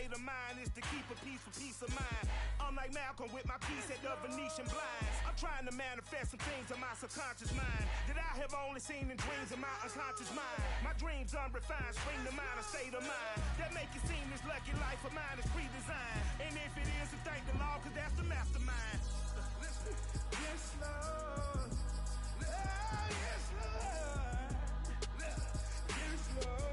state of mind is to keep a peace of mind. I'm like Malcolm with my piece at the Venetian blinds. I'm trying to manifest some things in my subconscious mind that I have only seen in dreams in my unconscious mind. My dreams unrefined, spring to mind, a state of mind that make it seem this lucky life of mine is pre-designed. And if it is, then thank the Lord, cause that's the mastermind. Yes, Lord. Yes, Lord. Yes, Lord.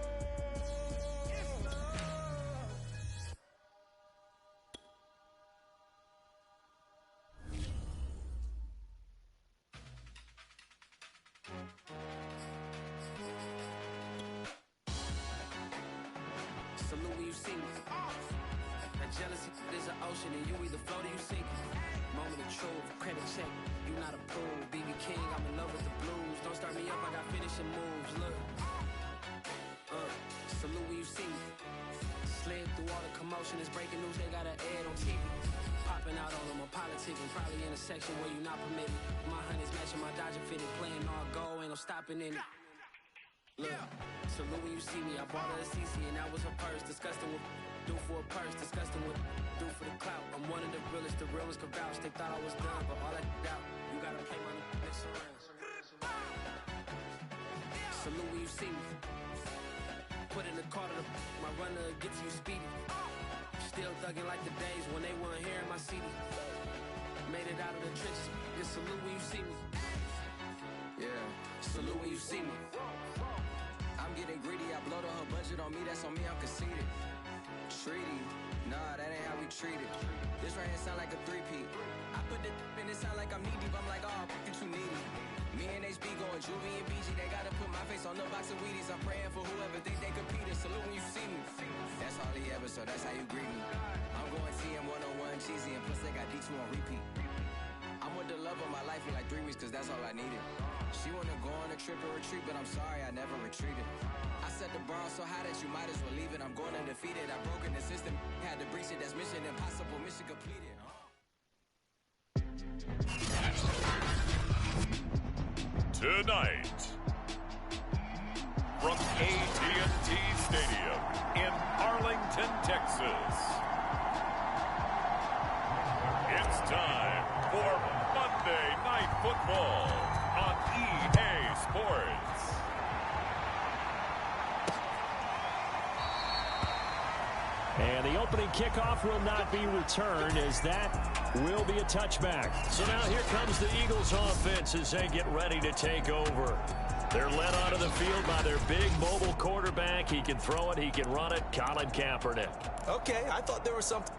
Salute when you see me. That jealousy is an ocean, and you either float or you sink. Moment of truth, credit check. You not a fool, BB King. I'm in love with the blues. Don't start me up, I got finishing moves. Look, salute when you see me. Slid through all the commotion, it's breaking news. They got an ad on TV. Popping out on them, I'm politicking. Probably in a section where you not permitted. My honey's matching my Dodger fitted, playing all goal, ain't no stopping in it. Look, salute when you see me. I bought her a CC and that was her purse. Disgusting with do for a purse. Disgusting with do for the clout. I'm one of the realest could vouch. They thought I was done, but all I doubt. You gotta play my next around. Salute when you see me. Put in the car to my runner gets you speedy. Still thugging like the days when they weren't here in my city. Made it out of the trenches. Just salute when you see me. Yeah, salute when you see me. I'm getting greedy, I blow the whole budget on me, that's on me, I'm conceited. Treaty, nah, that ain't how we treat it. This right here sound like a three-peat. I put the in it sound like I'm knee deep, I'm like, oh, you too needy. Me and HB going Juvie and BG, they gotta put my face on the box of Wheaties. I'm praying for whoever think they competed, salute when you see me. That's all he ever, so that's how you greet me. I'm going TM 101 cheesy, and plus they got D2 on repeat. I'm with the love of my life for like 3 weeks, cause that's all I needed. She wanna go on a trip or retreat, but I'm sorry, I never retreated. I set the bar so high that you might as well leave it. I'm going undefeated, I've broken the system, had to breach it, that's mission impossible, mission completed. Tonight, from AT&T Stadium in Arlington, Texas, it's time for Monday Night Football on EA Sports. And the opening kickoff will not be returned, as that will be a touchback. So now here comes the Eagles offense as they get ready to take over. They're led onto the field by their big mobile quarterback. He can throw it, he can run it, Colin Kaepernick. Okay, I thought there was something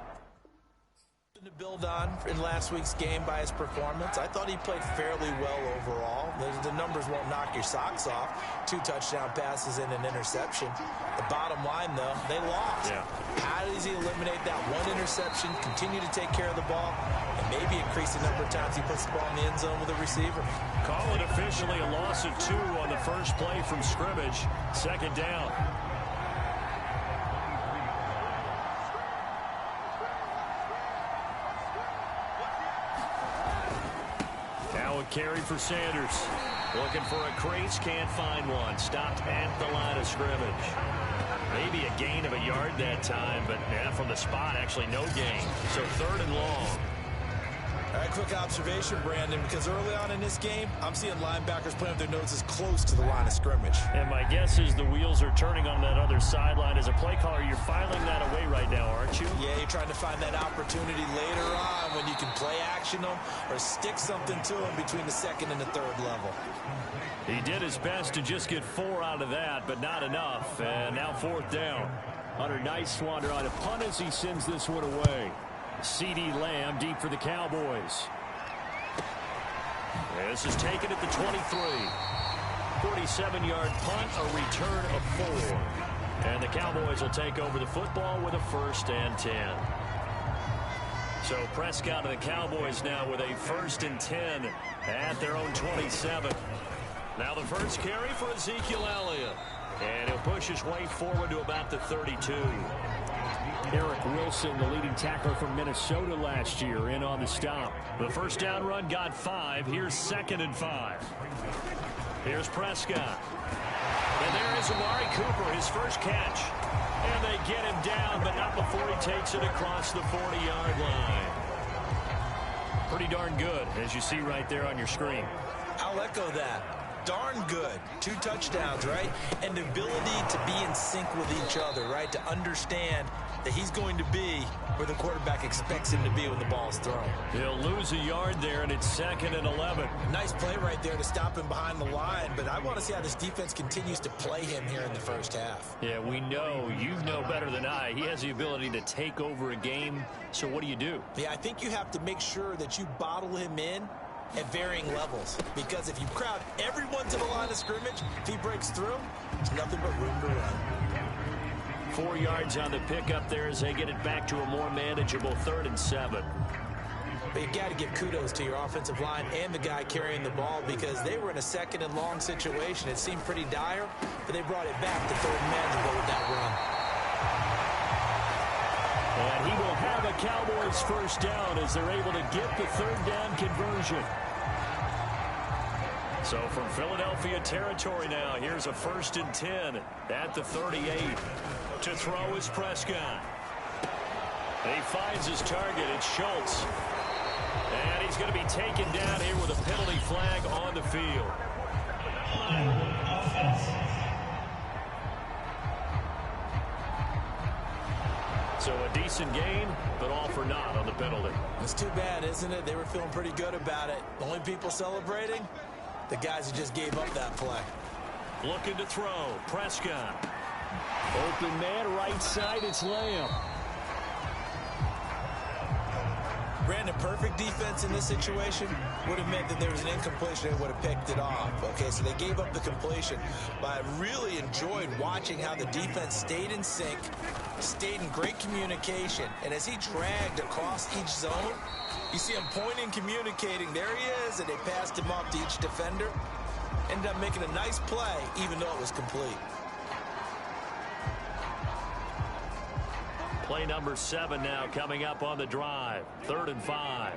to build on in last week's game by his performance. I thought he played fairly well overall. The numbers won't knock your socks off. 2 touchdown passes and an interception. The bottom line, though, they lost. Yeah. How does he eliminate that one interception, continue to take care of the ball, and maybe increase the number of times he puts the ball in the end zone with a receiver? Call it officially a loss of 2 on the first play from scrimmage. Second down. Carry for Sanders. Looking for a crease, can't find one. Stopped at the line of scrimmage. Maybe a gain of a yard that time, but yeah, from the spot, actually no gain. So 3rd and long. All right, quick observation, Brandon, because early on in this game, I'm seeing linebackers playing with their noses close to the line of scrimmage. And my guess is the wheels are turning on that other sideline. As a play caller, you're filing that away right now, aren't you? Yeah, you're trying to find that opportunity later on when you can play action them or stick something to them between the 2nd and the 3rd level. He did his best to just get 4 out of that, but not enough. And now 4th down. Hunter Nicewander on a punt as he sends this one away. CeeDee Lamb deep for the Cowboys. This is taken at the 23. 47-yard punt, a return of 4. And the Cowboys will take over the football with a 1st and 10. So Prescott and the Cowboys now with a 1st and 10 at their own 27. Now the first carry for Ezekiel Elliott. And he'll push his way forward to about the 32. Eric Wilson, the leading tackler from Minnesota last year, in on the stop. The first down run got 5. Here's 2nd and 5. Here's Prescott. And there is Amari Cooper, his first catch. And they get him down, but not before he takes it across the 40-yard line. Pretty darn good, as you see right there on your screen. I'll echo that. Darn good. 2 touchdowns, right? And the ability to be in sync with each other, right? To understand that he's going to be where the quarterback expects him to be when the ball is thrown. He'll lose a yard there, and it's 2nd and 11. Nice play right there to stop him behind the line, but I want to see how this defense continues to play him here in the first half. Yeah, we know. You know better than I. He has the ability to take over a game, so what do? Yeah, I think you have to make sure that you bottle him in at varying levels, because if you crowd everyone to the line of scrimmage, if he breaks through, there's nothing but room to run. 4 yards on the pickup there as they get it back to a more manageable 3rd and 7. But you got to give kudos to your offensive line and the guy carrying the ball, because they were in a 2nd and long situation. It seemed pretty dire, but they brought it back to 3rd and manageable with that run. And he will have a Cowboys first down as they're able to get the 3rd down conversion. So from Philadelphia territory now, here's a 1st and 10 at the 38. To throw is Prescott. He finds his target. It's Schultz. And he's going to be taken down here with a penalty flag on the field. So a decent gain, but all for naught on the penalty. It's too bad, isn't it? They were feeling pretty good about it. The only people celebrating, the guys who just gave up that play. Looking to throw. Prescott. Open man, right side, it's Lamb. Brandon, perfect defense in this situation would have meant that there was an incompletion and would have picked it off. Okay, so they gave up the completion. But I really enjoyed watching how the defense stayed in sync, stayed in great communication. And as he dragged across each zone, you see him pointing, communicating. There he is, and they passed him off to each defender. Ended up making a nice play, even though it was complete. Play number 7 now coming up on the drive. 3rd and 5.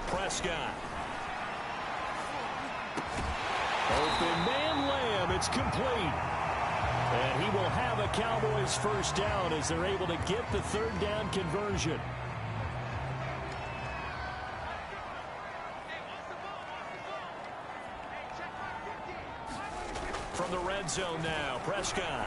Prescott. Open man, Lamb. It's complete. And he will have a Cowboys first down as they're able to get the 3rd down conversion. From the red zone now, Prescott.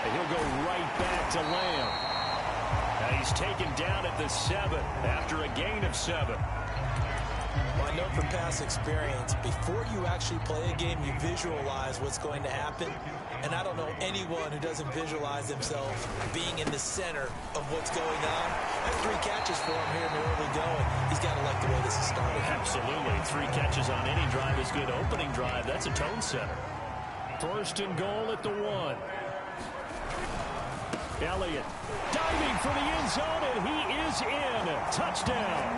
And he'll go right back to Lamb. And he's taken down at the 7 after a gain of 7. Well, I know from past experience, before you actually play a game, you visualize what's going to happen. And I don't know anyone who doesn't visualize themselves being in the center of what's going on. That's 3 catches for him here in the early going. He's got to like the way this is starting. Absolutely. 3 catches on any drive is good. Opening drive, that's a tone setter. 1st and goal at the 1. Elliott diving for the end zone, and he is in. Touchdown.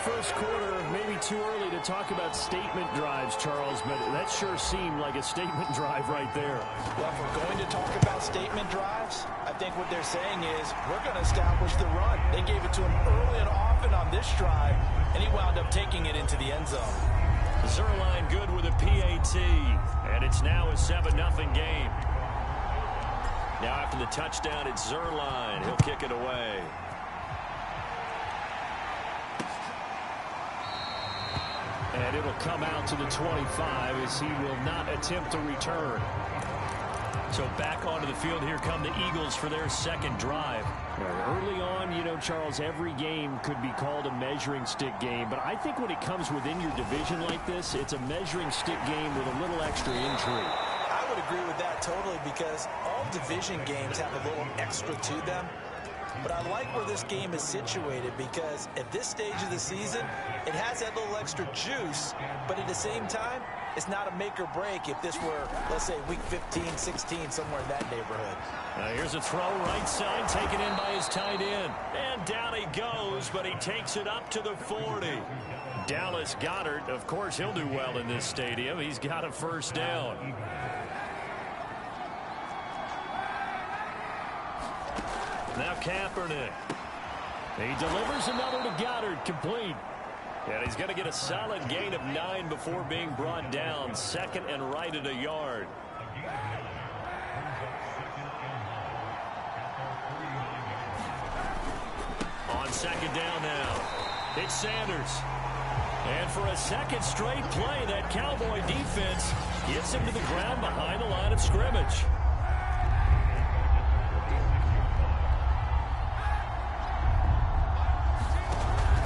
First quarter, maybe too early to talk about statement drives, Charles, but that sure seemed like a statement drive right there. Well, if we're going to talk about statement drives, I think what they're saying is we're going to establish the run. They gave it to him early and often on this drive, and he wound up taking it into the end zone. Zerline good with a PAT, and it's now a 7-0 game. Now after the touchdown, it's Zerline. He'll kick it away. And it'll come out to the 25 as he will not attempt to return. So back onto the field, here come the Eagles for their 2nd drive. Early on, you know, Charles, every game could be called a measuring stick game. But I think when it comes within your division like this, it's a measuring stick game with a little extra intrigue. I would agree with that totally, because all division games have a little extra to them. But I like where this game is situated, because at this stage of the season, it has that little extra juice, but at the same time, it's not a make or break if this were, let's say, week 15, 16, somewhere in that neighborhood. Here's a throw right side, taken in by his tight end. And down he goes, but he takes it up to the 40. Dallas Goedert, of course, he'll do well in this stadium. He's got a first down. Now Kaepernick. He delivers another to Goedert, complete. And he's going to get a solid gain of 9 before being brought down. 2nd and right at a yard. second down now. It's Sanders. And for a second straight play, that Cowboy defense gets him to the ground behind the line of scrimmage.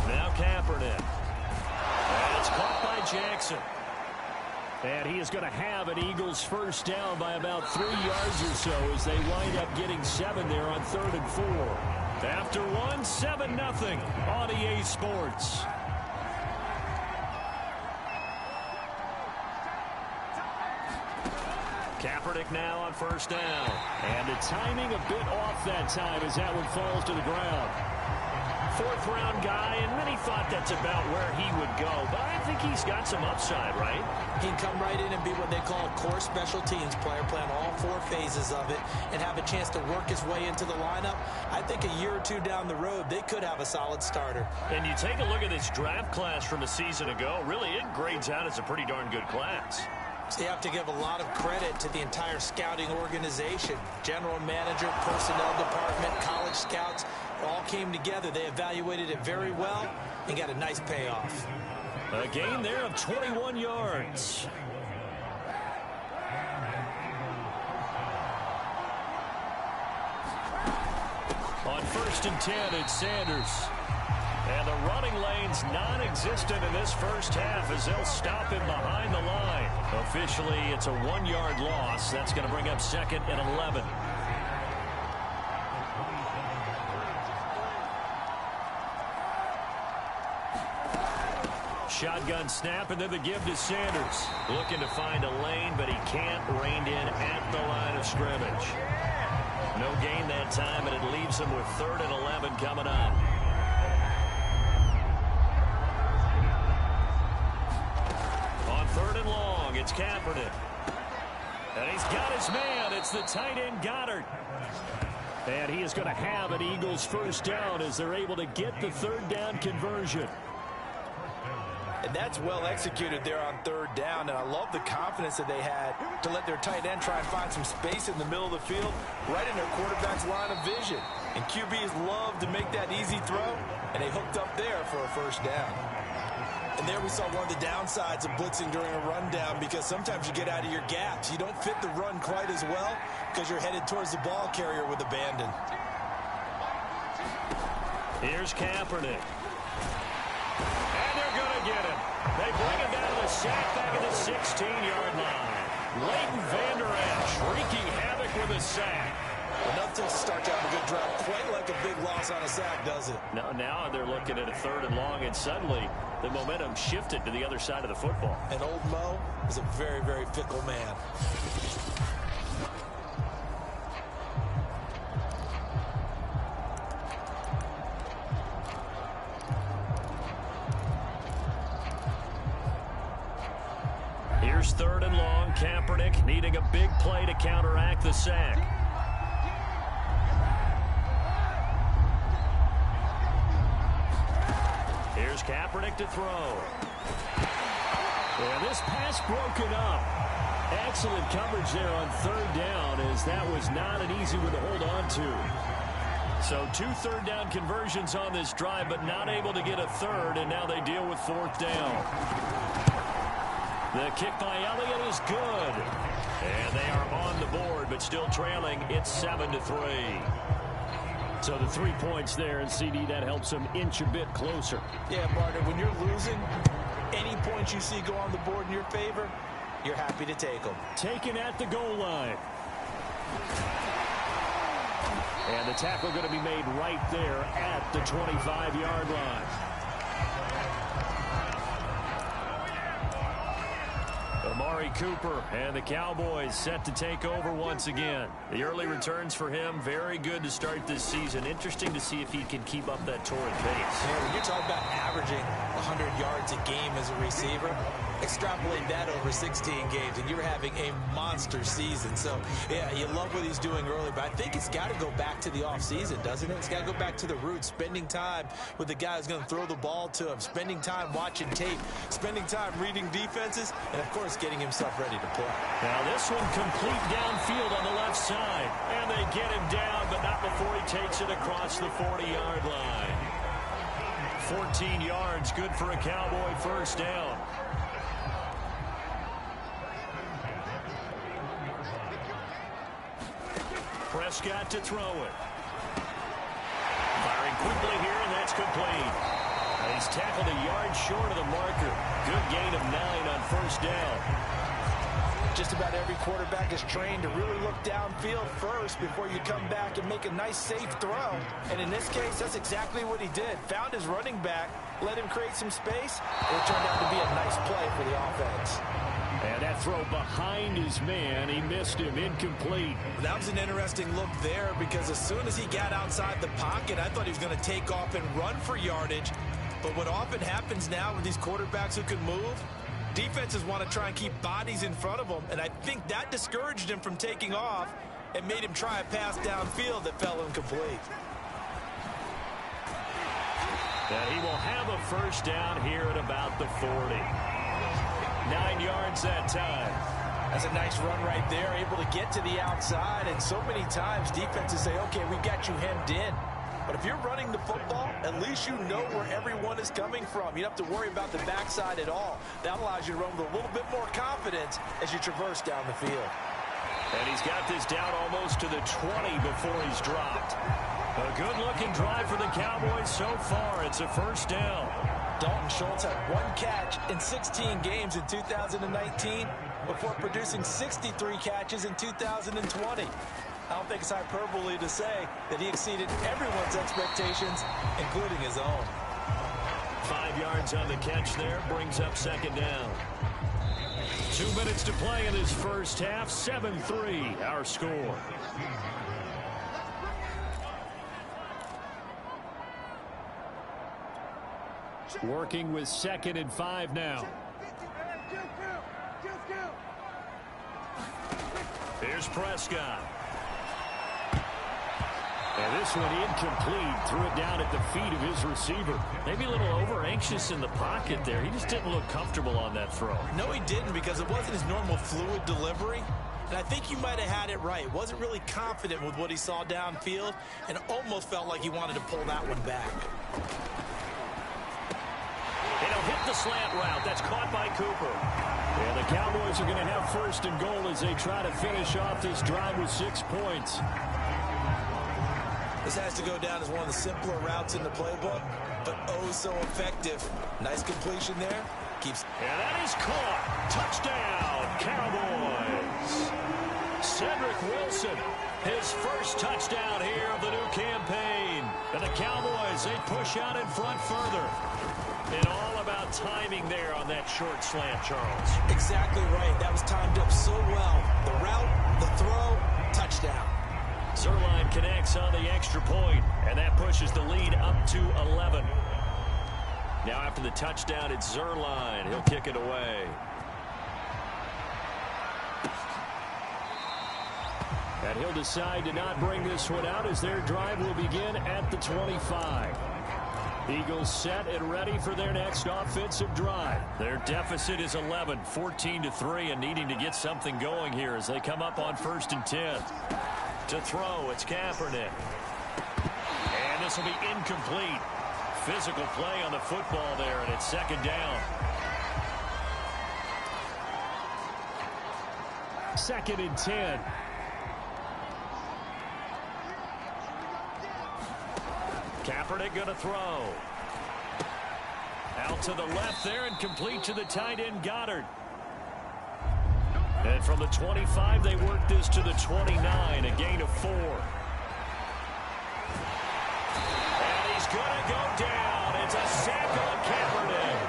Now Kaepernick. And it's caught by Jackson. And he is going to have an Eagles first down by about 3 yards or so as they wind up getting 7 there on 3rd and 4. After 1, 7-0 on EA Sports. Kaepernick now on first down. And the timing a bit off that time as that one falls to the ground. 4th-round guy, and many thought that's about where he would go. But I think he's got some upside, right? He can come right in and be what they call a core special teams player, playing all 4 phases of it, and have a chance to work his way into the lineup. I think a year or 2 down the road, they could have a solid starter. And you take a look at this draft class from a season ago, really it grades out as a pretty darn good class. So you have to give a lot of credit to the entire scouting organization. General manager, personnel department, college scouts, all came together. They evaluated it very well and got a nice payoff. A gain there of 21 yards. On 1st and 10, it's Sanders. And the running lane's non-existent in this first half as they'll stop him behind the line. Officially, it's a 1-yard loss. That's going to bring up 2nd and 11. Shotgun snap, and then the give to Sanders. Looking to find a lane, but he can't. Reined in at the line of scrimmage. No gain that time, and it leaves him with 3rd and 11 coming up. On 3rd and long, it's Kaepernick. And he's got his man. It's the tight end Goddard. And he is going to have an Eagles first down as they're able to get the 3rd down conversion. And that's well executed there on 3rd down. And I love the confidence that they had to let their tight end try and find some space in the middle of the field, right in their quarterback's line of vision. And QBs love to make that easy throw, and they hooked up there for a first down. And there we saw one of the downsides of blitzing during a rundown, because sometimes you get out of your gaps. You don't fit the run quite as well because you're headed towards the ball carrier with abandon. Here's Kaepernick. And they're going to get him. They bring him down to the sack back at the 16-yard line. Leighton Vander Esch wreaking havoc with a sack. Enough to start to have a good drive. Quite like a big loss on a sack, does it? Now they're looking at a 3rd and long, and suddenly the momentum shifted to the other side of the football. And old Mo is a very, very fickle man. Here's 3rd and long. Kaepernick needing a big play to counteract the sack. Here's Kaepernick to throw. And this pass broken up. Excellent coverage there on 3rd down, as that was not an easy one to hold on to. So 2 3rd down conversions on this drive, but not able to get a 3rd, and now they deal with 4th down. The kick by Elliott is good. And they are on the board, but still trailing. It's 7-3. So the 3 points there, and CD, that helps them inch a bit closer. Yeah, partner, when you're losing, any points you see go on the board in your favor, you're happy to take them. Taken at the goal line. And the tackle going to be made right there at the 25-yard line. Amari Cooper and the Cowboys set to take over once again. The early returns for him, very good to start this season. Interesting to see if he can keep up that torrid pace. Yeah, when you're talking about averaging 100 yards a game as a receiver, extrapolate that over 16 games, and you're having a monster season. So, yeah, you love what he's doing early, but I think it's got to go back to the offseason, doesn't it? It's got to go back to the roots, spending time with the guy who's going to throw the ball to him, spending time watching tape, spending time reading defenses, and, of course, getting himself ready to play. Now, this one complete downfield on the left side, and they get him down, but not before he takes it across the 40-yard line. 14 yards, good for a Cowboy first down. Prescott to throw it. Firing quickly here, and that's complete. He's tackled a yard short of the marker. Good gain of 9 on first down. Just about every quarterback is trained to really look downfield first before you come back and make a nice, safe throw. And in this case, that's exactly what he did. Found his running back, let him create some space, and it turned out to be a nice play for the offense. And that throw behind his man, he missed him, incomplete. That was an interesting look there because as soon as he got outside the pocket, I thought he was going to take off and run for yardage. But what often happens now with these quarterbacks who can move, defenses want to try and keep bodies in front of them, and I think that discouraged him from taking off and made him try a pass downfield that fell incomplete. And he will have a first down here at about the 40. 9 yards that time. That's a nice run right there, able to get to the outside, and so many times defenses say, okay, we've got you hemmed in. But if you're running the football, at least you know where everyone is coming from. You don't have to worry about the backside at all. That allows you to run with a little bit more confidence as you traverse down the field. And he's got this down almost to the 20 before he's dropped. A good-looking drive for the Cowboys so far. It's a first down. Dalton Schultz had 1 catch in 16 games in 2019 before producing 63 catches in 2020. I don't think it's hyperbole to say that he exceeded everyone's expectations, including his own. 5 yards on the catch there, brings up second down. 2 minutes to play in this first half, 7-3 our score. Working with 2nd and 5 now. Here's Prescott. And this one incomplete. Threw it down at the feet of his receiver. Maybe a little over-anxious in the pocket there. He just didn't look comfortable on that throw. No, he didn't, because it wasn't his normal fluid delivery. And I think you might have had it right. Wasn't really confident with what he saw downfield and almost felt like he wanted to pull that one back. And he'll hit the slant route. That's caught by Cooper. And the Cowboys are going to have first and goal as they try to finish off this drive with 6 points. This has to go down as one of the simpler routes in the playbook, but oh so effective. Nice completion there. And that is caught. Touchdown, Cowboys. Cedric Wilson, his first touchdown here of the new campaign. And the Cowboys, they push out in front further. And all about timing there on that short slant, Charles. Exactly right. That was timed up so well. The route, the throw, touchdown. Zerline connects on the extra point, and that pushes the lead up to 11. Now after the touchdown, it's Zerline. He'll kick it away. And he'll decide to not bring this one out as their drive will begin at the 25. Eagles set and ready for their next offensive drive. Their deficit is 11, 14-3, and needing to get something going here as they come up on 1st and 10. To throw, it's Kaepernick. And this will be incomplete. Physical play on the football there, and it's 2nd down. 2nd and 10. Kaepernick going to throw. Out to the left there and complete to the tight end Goddard. And from the 25, they work this to the 29, a gain of 4. And he's going to go down. It's a sack on Kaepernick.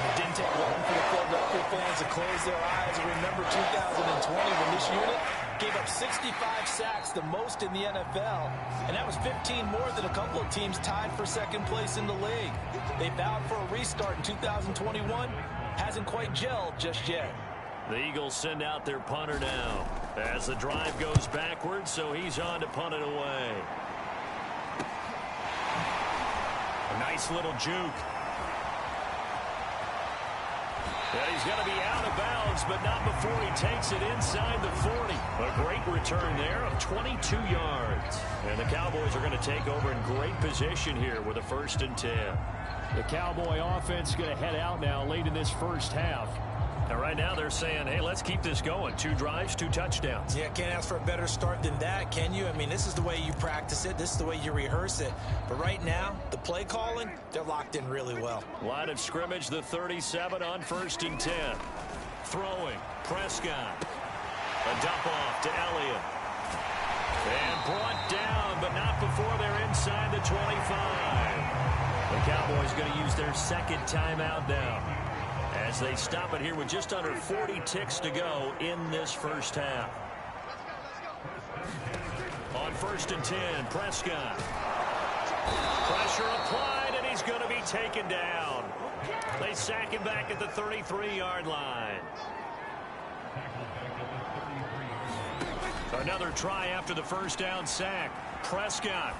It didn't take long for the Philadelphia fans to close their eyes and remember 2020 when this unit gave up 65 sacks, the most in the NFL. And that was 15 more than a couple of teams tied for 2nd place in the league. They vowed for a restart in 2021. Hasn't quite gelled just yet. The Eagles send out their punter now as the drive goes backwards, so he's on to punt it away. A nice little juke. And he's going to be out of bounds, but not before he takes it inside the 40. A great return there of 22 yards. And the Cowboys are going to take over in great position here with a 1st and 10. The Cowboy offense is going to head out now late in this first half. And right now they're saying, hey, let's keep this going. 2 drives, 2 touchdowns. Yeah, can't ask for a better start than that, can you? I mean, this is the way you practice it. This is the way you rehearse it. But right now, the play calling, they're locked in really well. Line of scrimmage, the 37 on 1st and 10. Throwing, Prescott. A dump off to Elliott. And brought down, but not before they're inside the 25. The Cowboys going to use their 2nd timeout now, as they stop it here with just under 40 ticks to go in this first half. On 1st and 10, Prescott. Pressure applied, and he's going to be taken down. They sack him back at the 33-yard line. Another try after the 1st down sack. Prescott.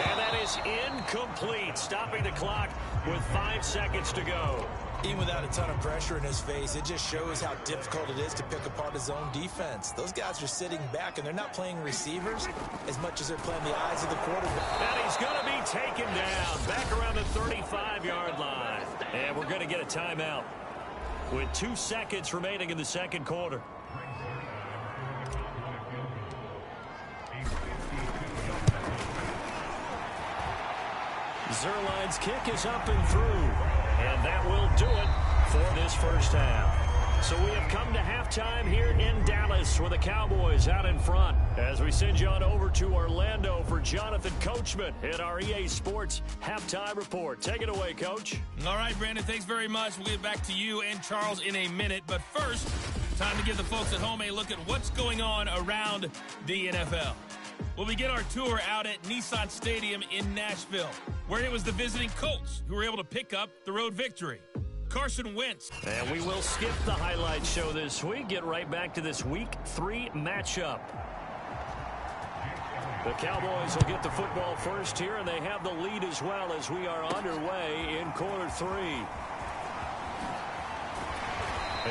And that is incomplete, stopping the clock with 5 seconds to go. Even without a ton of pressure in his face, it just shows how difficult it is to pick apart his own defense. Those guys are sitting back, and they're not playing receivers as much as they're playing the eyes of the quarterback. And he's going to be taken down back around the 35-yard line. And we're going to get a timeout with 2 seconds remaining in the 2nd quarter. Zerline's kick is up and through, and that will do it for this first half. So we have come to halftime here in Dallas with the Cowboys out in front, as we send you on over to Orlando for Jonathan Coachman in our EA Sports Halftime Report. Take it away, Coach. All right, Brandon, thanks very much. We'll get back to you and Charles in a minute, but first, time to give the folks at home a look at what's going on around the NFL. We'll begin our tour out at Nissan Stadium in Nashville, where it was the visiting Colts who were able to pick up the road victory. Carson Wentz. And we will skip the highlight show this week. Get right back to this Week 3 matchup. The Cowboys will get the football first here, and they have the lead as well as we are underway in quarter 3.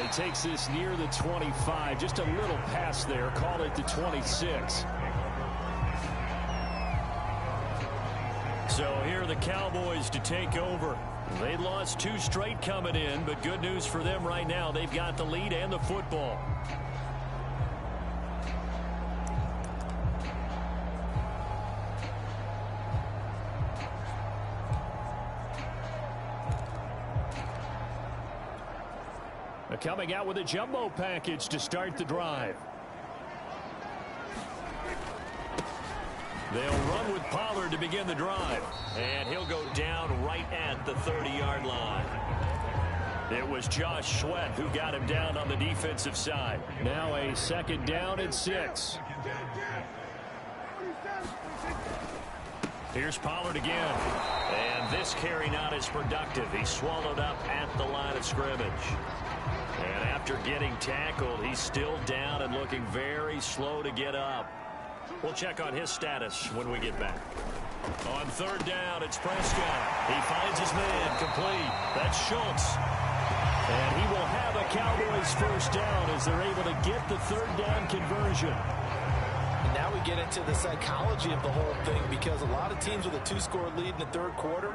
It takes this near the 25, just a little pass there. Call it the 26. So here are the Cowboys to take over. They lost 2 straight coming in, but good news for them right now. They've got the lead and the football. They're coming out with a jumbo package to start the drive. They'll run with Pollard to begin the drive. And he'll go down right at the 30-yard line. It was Josh Sweat who got him down on the defensive side. Now a 2nd down and 6. Here's Pollard again. And this carry not as productive. He's swallowed up at the line of scrimmage. And after getting tackled, he's still down and looking very slow to get up. We'll check on his status when we get back. On 3rd down, it's Prescott. He finds his man complete. That's Schultz. And he will have a Cowboys 1st down as they're able to get the 3rd down conversion. And now we get into the psychology of the whole thing, because a lot of teams with a 2-score lead in the 3rd quarter,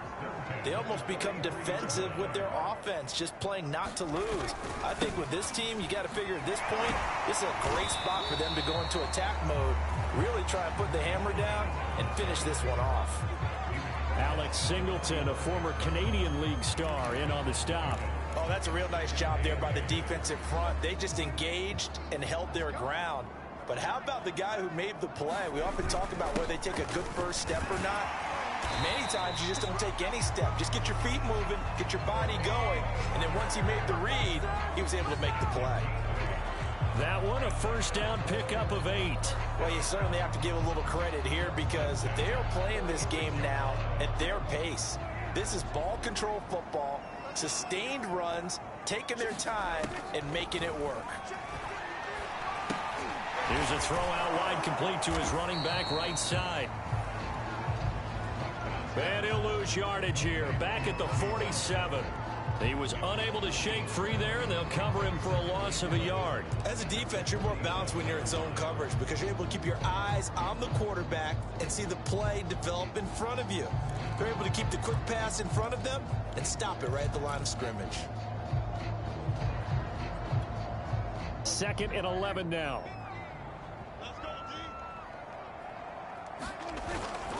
they almost become defensive with their offense, just playing not to lose. I think with this team, you got to figure at this point, this is a great spot for them to go into attack mode, really try and put the hammer down and finish this one off. Alex Singleton, a former Canadian League star, in on the stop. Oh, that's a real nice job there by the defensive front. They just engaged and held their ground. But how about the guy who made the play? We often talk about whether they take a good first step or not. Many times you just don't take any step. Just get your feet moving, get your body going, and then once he made the read, he was able to make the play. That one, a 1st down pickup of 8. Well, you certainly have to give a little credit here, because they are playing this game now at their pace. This is ball control football, sustained runs, taking their time, and making it work. Here's a throw out wide, complete to his running back right side. And he'll lose yardage here, back at the 47. He was unable to shake free there, and they'll cover him for a loss of a yard. As a defense, you're more balanced when you're in zone coverage because you're able to keep your eyes on the quarterback and see the play develop in front of you. They're able to keep the quick pass in front of them and stop it right at the line of scrimmage. 2nd and 11 now.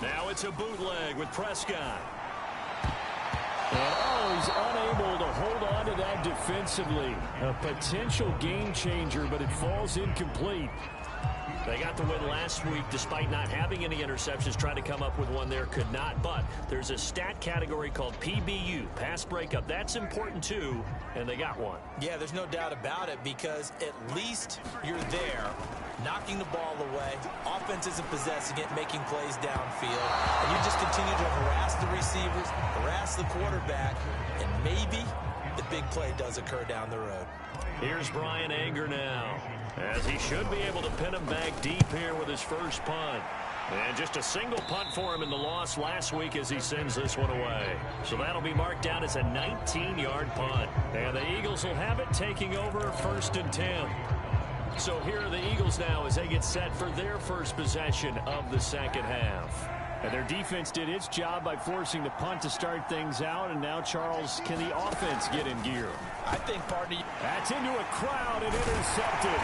Now it's a bootleg with Prescott. And he's unable to hold on to that defensively. A potential game changer, but it falls incomplete. They got the win last week despite not having any interceptions. Tried to come up with one there, could not. But there's a stat category called PBU, pass breakup. That's important too, and they got one. Yeah, there's no doubt about it because at least you're there, knocking the ball away. Offense isn't possessing it, making plays downfield. And you just continue to harass the receivers, harass the quarterback, and maybe the big play does occur down the road. Here's Brian Anger now, as he should be able to pin him back deep here with his first punt. And just a single punt for him in the loss last week as he sends this one away. So that'll be marked down as a 19-yard punt. And the Eagles will have it, taking over 1st and 10. So here are the Eagles now as they get set for their first possession of the second half. And their defense did its job by forcing the punt to start things out. And now, Charles, can the offense get in gear? I think, partner, that's into a crowd and intercepted.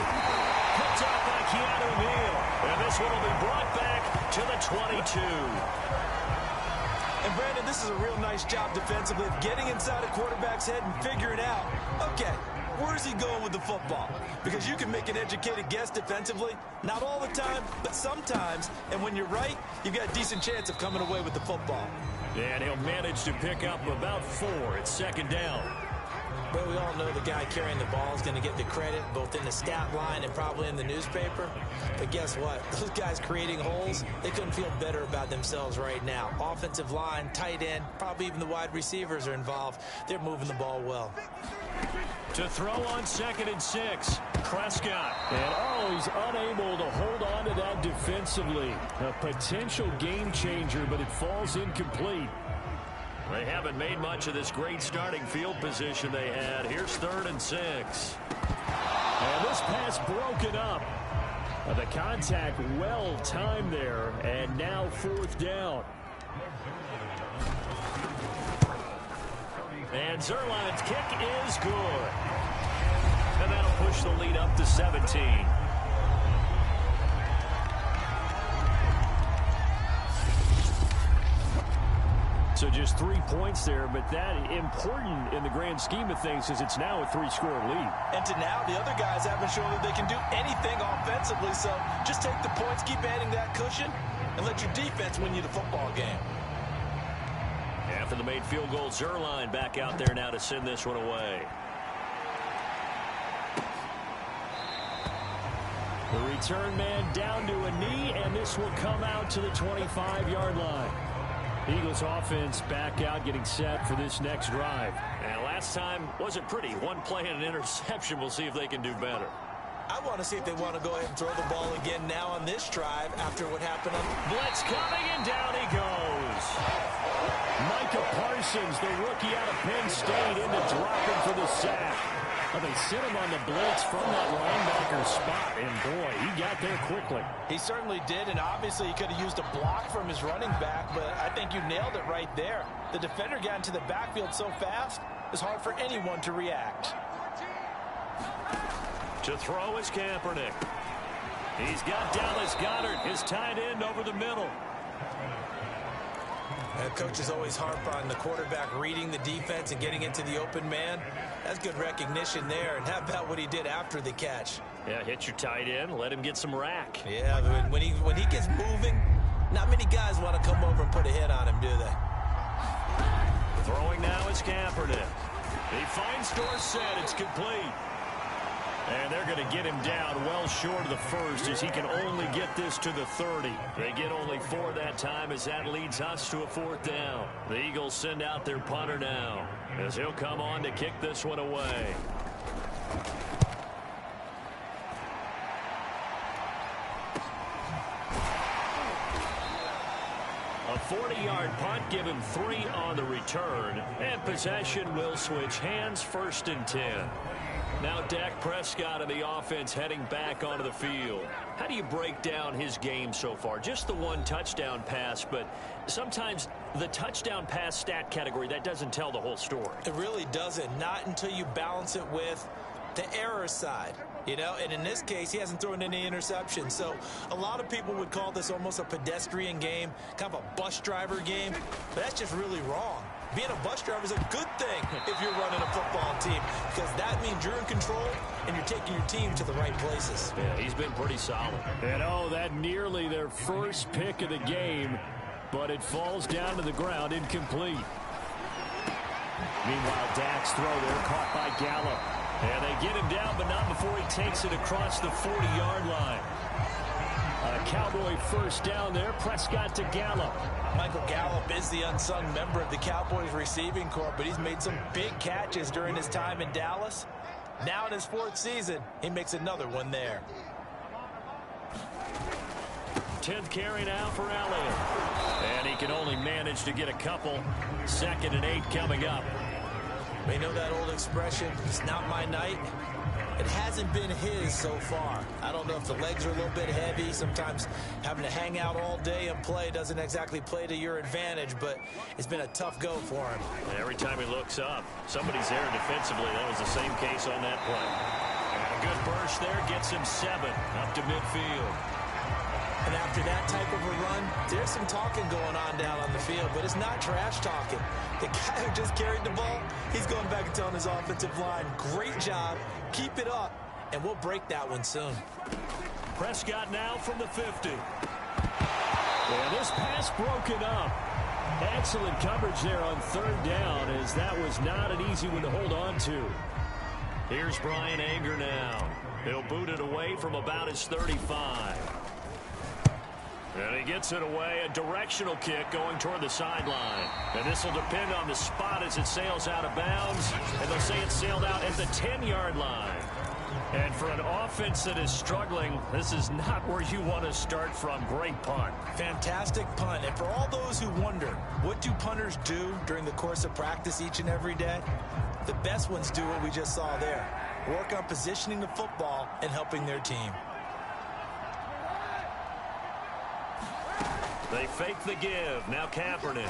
Picked up by Keanu Neal. And this one will be brought back to the 22. And, Brandon, this is a real nice job defensively of getting inside a quarterback's head and figuring out, okay, where's he going with the football? Because you can make an educated guess defensively. Not all the time, but sometimes. And when you're right, you've got a decent chance of coming away with the football. And he'll manage to pick up about 4 at 2nd down. Well, we all know the guy carrying the ball is going to get the credit both in the stat line and probably in the newspaper. But guess what? Those guys creating holes, they couldn't feel better about themselves right now. Offensive line, tight end, probably even the wide receivers are involved. They're moving the ball well. To throw on 2nd and 6, Prescott. And he's unable to hold on to that defensively. A potential game changer, but it falls incomplete. They haven't made much of this great starting field position they had. Here's 3rd and 6. And this pass broken up. The contact well timed there, and now 4th down. And Zerline's kick is good. And that'll push the lead up to 17. So just 3 points there, but that important in the grand scheme of things as it's now a 3-score lead. And to now, the other guys haven't shown that they can do anything offensively, so just take the points, keep adding that cushion, and let your defense win you the football game. After the made field goal, Zerline back out there now to send this one away. The return man down to a knee, and this will come out to the 25-yard line. Eagles offense back out, getting set for this next drive. And last time wasn't pretty. One play and an interception. We'll see if they can do better. I want to see if they want to go ahead and throw the ball again now on this drive after what happened on... Blitz coming, and down he goes. Micah Parsons, the rookie out of Penn State, in to drop him for the sack. Well, they sent him on the blitz from that linebacker spot, and boy, he got there quickly. He certainly did, and obviously he could have used a block from his running back, but I think you nailed it right there. The defender got into the backfield so fast, it's hard for anyone to react. To throw is Kaepernick. He's got Dallas Goedert, his tight end, over the middle. Coaches always harp on the quarterback reading the defense and getting into the open man. That's good recognition there. And how about what he did after the catch? Yeah, hit your tight end, let him get some rack. Yeah, but when he gets moving, not many guys want to come over and put a hit on him, do they? Throwing now is Kaepernick. He finds Dorsett. It's complete. And they're going to get him down well short of the first as he can only get this to the 30. They get only 4 that time as that leads us to a 4th down. The Eagles send out their punter now as he'll come on to kick this one away. A 40-yard punt, give him 3 on the return, and possession will switch hands, 1st and 10. Now Dak Prescott and the offense heading back onto the field. How do you break down his game so far? Just the 1 touchdown pass, but sometimes the touchdown pass stat category, that doesn't tell the whole story. It really doesn't, not until you balance it with the error side. You know, and in this case, he hasn't thrown any interceptions. So a lot of people would call this almost a pedestrian game, kind of a bus driver game. But that's just really wrong. Being a bus driver is a good thing if you're running a football team, because that means you're in control and you're taking your team to the right places. Yeah, he's been pretty solid. And that nearly their first pick of the game, but it falls down to the ground incomplete. Meanwhile, Dak's throw there caught by Gallup. And they get him down, but not before he takes it across the 40-yard line. A Cowboy first down there. Prescott to Gallup. Michael Gallup is the unsung member of the Cowboys receiving corps, but he's made some big catches during his time in Dallas. Now in his 4th season, he makes another one there. 10th carry now for Elliott. And he can only manage to get a couple. 2nd and 8 coming up. We know that old expression, it's not my night. It hasn't been his so far. I don't know if the legs are a little bit heavy. Sometimes having to hang out all day and play doesn't exactly play to your advantage, but it's been a tough go for him. And every time he looks up, somebody's there defensively. That was the same case on that play. A good burst there gets him 7 up to midfield. And after that type of a run, there's some talking going on down on the field, but it's not trash talking. The guy who just carried the ball, he's going back and telling his offensive line, great job, keep it up, and we'll break that one soon. Prescott now from the 50. Yeah, this pass broken up. Excellent coverage there on 3rd down, as that was not an easy one to hold on to. Here's Brian Anger now. He'll boot it away from about his 35. And he gets it away, a directional kick going toward the sideline. And this will depend on the spot as it sails out of bounds. And they'll say it sailed out at the 10-yard line. And for an offense that is struggling, this is not where you want to start from. Great punt. Fantastic punt. And for all those who wonder, what do punters do during the course of practice each and every day? The best ones do what we just saw there. Work on positioning the football and helping their team. They fake the give. Now Kaepernick.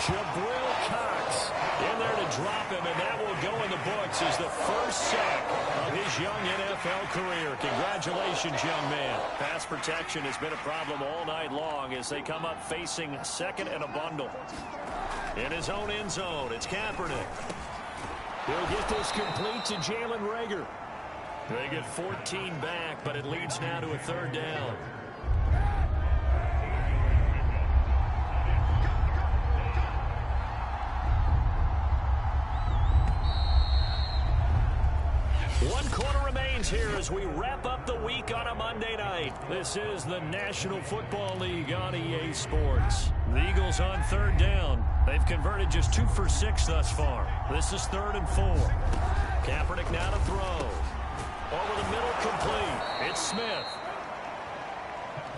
Jabril Cox in there to drop him, and that will go in the books as the first sack of his young NFL career. Congratulations, young man. Pass protection has been a problem all night long as they come up facing 2nd and a bundle. In his own end zone, it's Kaepernick. He'll get this complete to Jalen Reagor. They get 14 back, but it leads now to a 3rd down. One quarter remains here as we wrap up the week on a Monday night. This is the National Football League on EA Sports. The Eagles on 3rd down. They've converted just 2 for 6 thus far. This is 3rd and 4. Kaepernick now to throw. Over the middle, complete. It's Smith.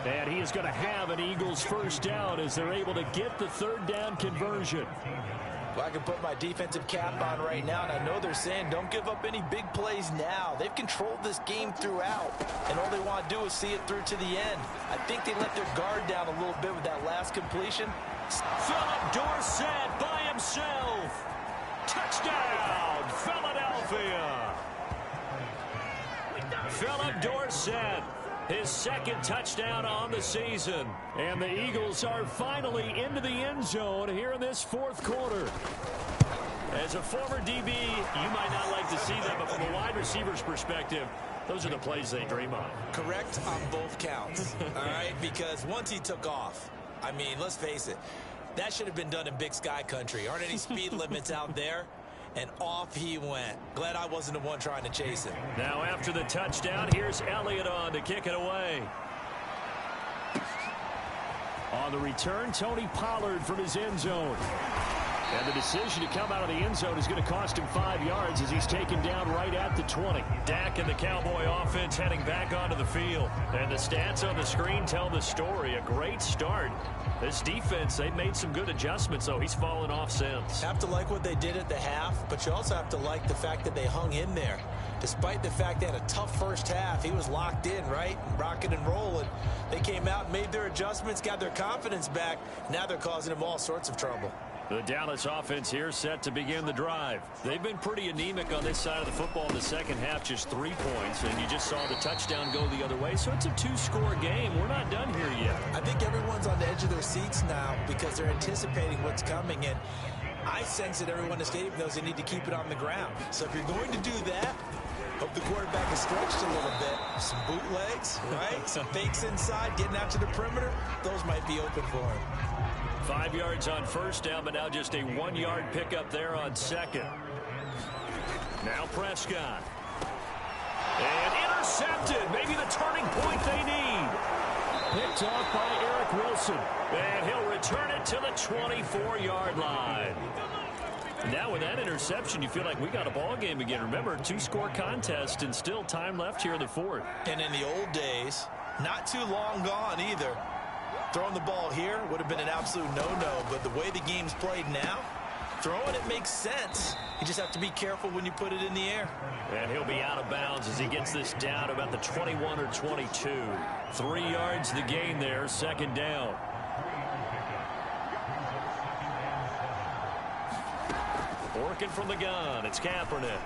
And he is going to have an Eagles first down as they're able to get the 3rd down conversion. Well, I can put my defensive cap on right now, and I know they're saying don't give up any big plays now. They've controlled this game throughout, and all they want to do is see it through to the end. I think they let their guard down a little bit with that last completion. Philip Dorsett by himself. Touchdown, Philadelphia. Philip Dorsett, his 2nd touchdown on the season. And the Eagles are finally into the end zone here in this 4th quarter. As a former DB, you might not like to see that, but from a wide receiver's perspective, those are the plays they dream of. Correct on both counts, all right? Because once he took off, I mean, let's face it, that should have been done in Big Sky country. Aren't any speed limits out there? And off he went. Glad I wasn't the one trying to chase him. Now after the touchdown, here's Elliott on to kick it away. On the return, Tony Pollard from his end zone. And the decision to come out of the end zone is going to cost him 5 yards as he's taken down right at the 20. Dak and the Cowboy offense heading back onto the field. And the stats on the screen tell the story. A great start. This defense, they've made some good adjustments, though. He's fallen off since. Have to like what they did at the half, but you also have to like the fact that they hung in there. Despite the fact they had a tough first half, he was locked in, right? Rocking and rolling. They came out, made their adjustments, got their confidence back. Now they're causing him all sorts of trouble. The Dallas offense here set to begin the drive. They've been pretty anemic on this side of the football in the second half, just 3 points, and you just saw the touchdown go the other way. So it's a 2-score game. We're not done here yet. I think everyone's on the edge of their seats now because they're anticipating what's coming, and I sense that everyone in the stadium knows they need to keep it on the ground. So if you're going to do that, hope the quarterback is stretched a little bit. Some bootlegs, right? Some fakes inside, getting out to the perimeter. Those might be open for him. 5 yards on first down, but now just a 1-yard pickup there on second. Now Prescott. And intercepted. Maybe the turning point they need. Picked off by Eric Wilson. And he'll return it to the 24-yard line. Now with that interception, you feel like we got a ball game again. Remember, 2-score contest and still time left here in the fourth. And in the old days, not too long gone either. Throwing the ball here would have been an absolute no-no, but the way the game's played now, throwing it makes sense. You just have to be careful when you put it in the air. And he'll be out of bounds as he gets this down to about the 21 or 22. 3 yards the gain there, second down. Working from the gun, it's Kaepernick.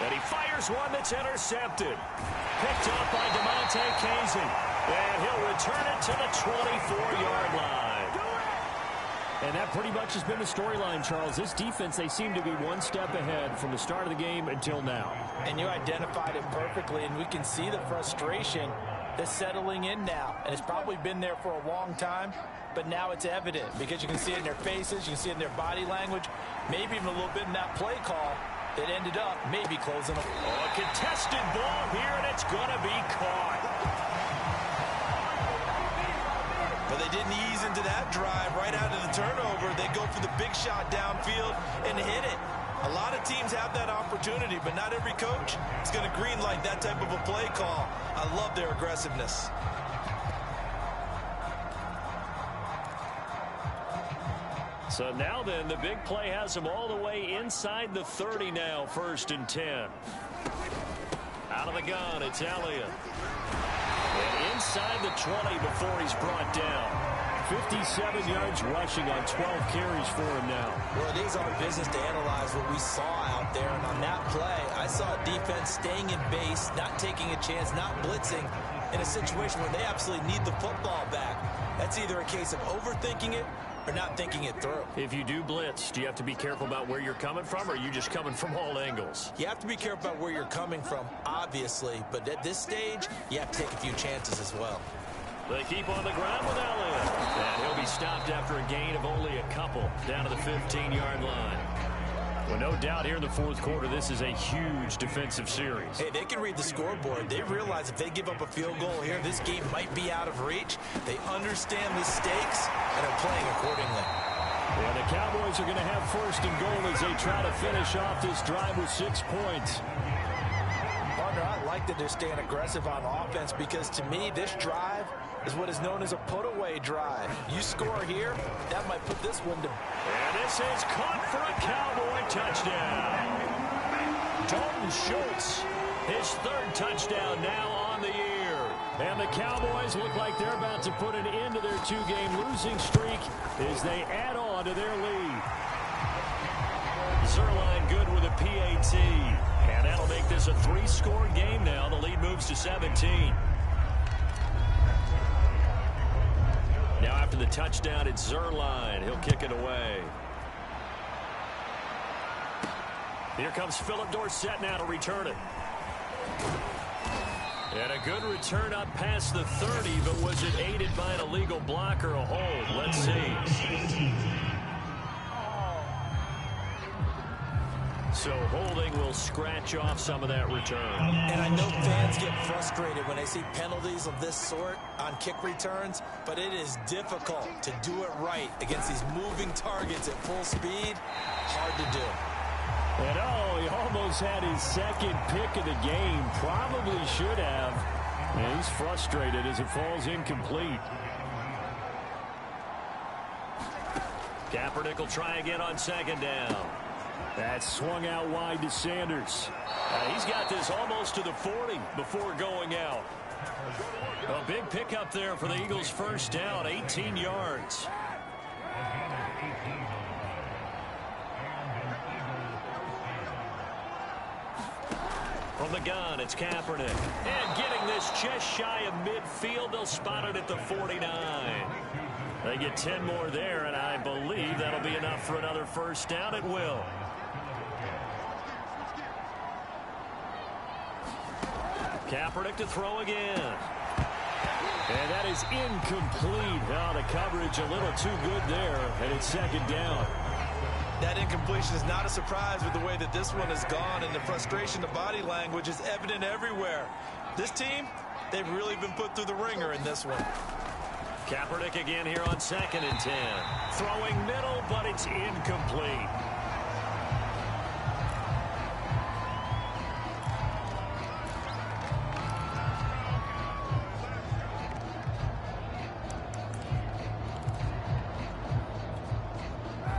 And he fires one that's intercepted. Picked off by DeMonte Casey. And he'll return it to the 24-yard line. And that pretty much has been the storyline, Charles. This defense, they seem to be one step ahead from the start of the game until now. And you identified it perfectly, and we can see the frustration that's settling in now. And it's probably been there for a long time, but now it's evident because you can see it in their faces, you can see it in their body language, maybe even a little bit in that play call that ended up maybe closing them. Oh, a contested ball here, and it's going to be caught. But they didn't ease into that drive right out of the turnover. They go for the big shot downfield and hit it. A lot of teams have that opportunity, but not every coach is going to greenlight that type of a play call. I love their aggressiveness. So now then, the big play has them all the way inside the 30 now, 1st and 10. Out of the gun, it's Elliott. And inside the 20 before he's brought down. 57 yards rushing on 12 carries for him now. Well, it is our business to analyze what we saw out there. And on that play, I saw a defense staying in base, not taking a chance, not blitzing in a situation where they absolutely need the football back. That's either a case of overthinking it or not thinking it through. If you do blitz, do you have to be careful about where you're coming from, or are you just coming from all angles? You have to be careful about where you're coming from, obviously. But at this stage, you have to take a few chances as well. They keep on the ground with Elliott. And he'll be stopped after a gain of only a couple down to the 15-yard line. Well, no doubt here in the fourth quarter, this is a huge defensive series. Hey, they can read the scoreboard. They realize if they give up a field goal here, this game might be out of reach. They understand the stakes and are playing accordingly. And the Cowboys are going to have 1st and goal as they try to finish off this drive with 6 points. Partner, I like that they're staying aggressive on offense because to me, this drive is what is known as a put-away drive. You score here, that might put this one to... And this is caught for a Cowboy touchdown. Dalton Schultz, his 3rd touchdown now on the year. And the Cowboys look like they're about to put an end to their 2-game losing streak as they add on to their lead. Zerline good with a PAT. And that'll make this a 3-score game now. The lead moves to 17. Now after the touchdown, it's Zerline. He'll kick it away. Here comes Philip Dorsett now to return it. And a good return up past the 30, but was it aided by an illegal block or a hold? Let's see. So holding will scratch off some of that return. And I know fans get frustrated when they see penalties of this sort on kick returns, but it is difficult to do it right against these moving targets at full speed. Hard to do. And oh, he almost had his second pick of the game. Probably should have. And he's frustrated as it falls incomplete. Kaepernick will try again on second down. That swung out wide to Sanders. He's got this almost to the 40 before going out. A big pickup there for the Eagles' first down, 18 yards. From the gun, it's Kaepernick. And getting this just shy of midfield, they'll spot it at the 49. They get 10 more there, and I believe that'll be enough for another first down. It will. Kaepernick to throw again. And that is incomplete. Now the coverage a little too good there, and it's second down. That incompletion is not a surprise with the way that this one has gone, and the frustration, the body language is evident everywhere. This team, they've really been put through the ringer in this one. Kaepernick again here on 2nd and 10. Throwing middle, but it's incomplete.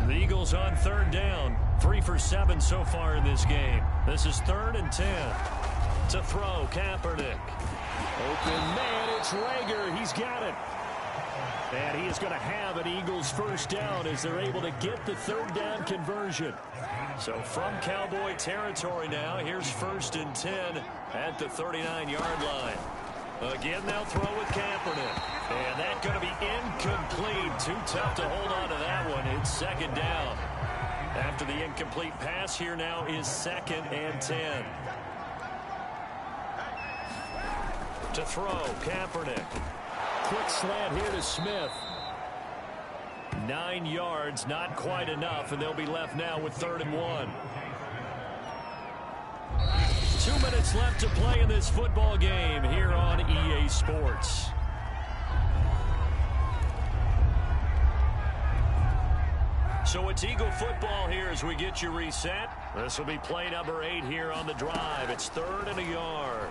The Eagles on 3rd down. 3 for 7 so far in this game. This is 3rd and 10. To throw, Kaepernick. Open man, it's Rager. He's got it. And he is going to have an Eagles first down as they're able to get the 3rd down conversion. So from Cowboy territory now, here's 1st and 10 at the 39-yard line. Again, they'll throw with Kaepernick. And that's going to be incomplete. Too tough to hold on to that one. It's 2nd down. After the incomplete pass, here now is 2nd and 10. To throw, Kaepernick. Quick slant here to Smith. 9 yards, not quite enough, and they'll be left now with 3rd and 1. 2 minutes left to play in this football game here on EA Sports. So it's Eagle football here as we get you reset. This will be play number 8 here on the drive. It's 3rd and a yard.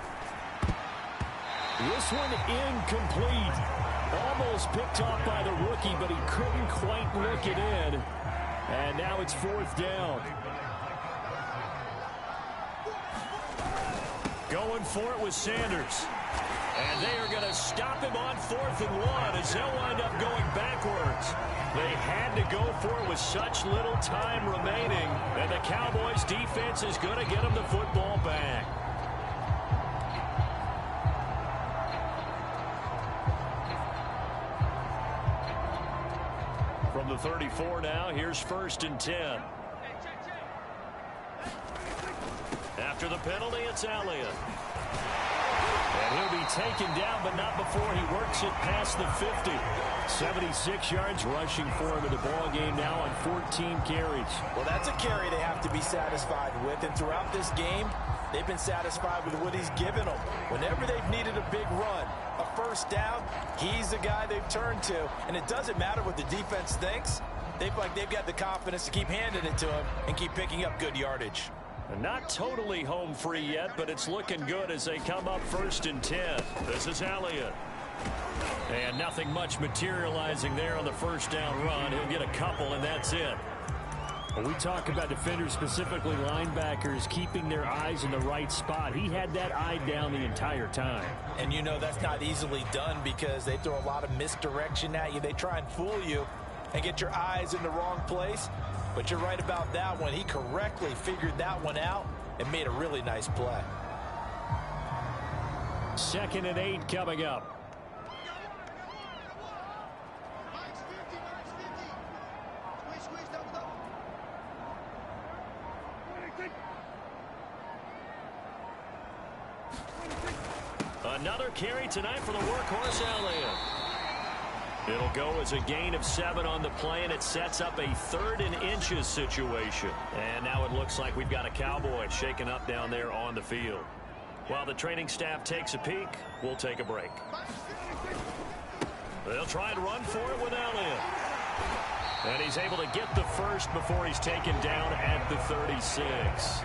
This one incomplete. Almost picked off by the rookie, but he couldn't quite look it in. And now it's 4th down. Going for it with Sanders. And they are going to stop him on 4th and 1 as they'll wind up going backwards. They had to go for it with such little time remaining. And the Cowboys defense is going to get them the football back. From the 34 now, here's 1st and 10. After the penalty, it's Elliott. And he'll be taken down, but not before he works it past the 50. 76 yards rushing for him in the ball game now on 14 carries. Well, that's a carry they have to be satisfied with, and throughout this game, they've been satisfied with what he's given them. Whenever they've needed a big run, a first down, he's the guy they've turned to. And it doesn't matter what the defense thinks. They've got the confidence to keep handing it to him and keep picking up good yardage. Not totally home free yet, but it's looking good as they come up 1st and 10. This is Elliott. And nothing much materializing there on the first down run. He'll get a couple, and that's it. When we talk about defenders, specifically linebackers, keeping their eyes in the right spot, he had that eye down the entire time. And you know that's not easily done because they throw a lot of misdirection at you. They try and fool you and get your eyes in the wrong place. But you're right about that one. He correctly figured that one out and made a really nice play. 2nd and 8 coming up. Another carry tonight for the workhorse Elliott. It'll go as a gain of 7 on the play, and it sets up a 3rd and inches situation. And now it looks like we've got a Cowboy shaken up down there on the field. While the training staff takes a peek, we'll take a break. They'll try and run for it with Elliott. And he's able to get the first before he's taken down at the 36.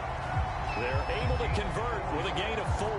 They're able to convert with a gain of 4.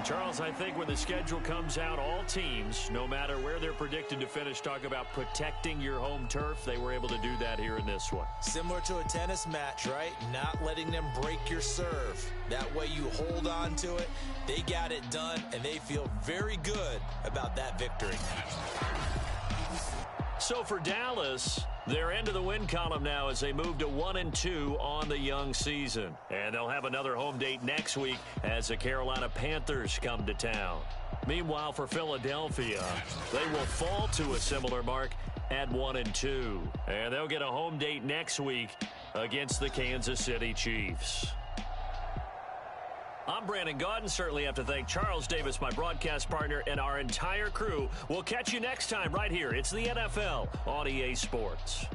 Charles, I think when the schedule comes out, all teams, no matter where they're predicted to finish, talk about protecting your home turf. They were able to do that here in this one. Similar to a tennis match, right? Not letting them break your serve. That way you hold on to it. They got it done, and they feel very good about that victory. So for Dallas, they're into the win column now as they move to 1-2 on the young season. And they'll have another home date next week as the Carolina Panthers come to town. Meanwhile, for Philadelphia, they will fall to a similar mark at 1-2. And they'll get a home date next week against the Kansas City Chiefs. I'm Brandon Gaudin. Certainly have to thank Charles Davis, my broadcast partner, and our entire crew. We'll catch you next time right here. It's the NFL on EA Sports.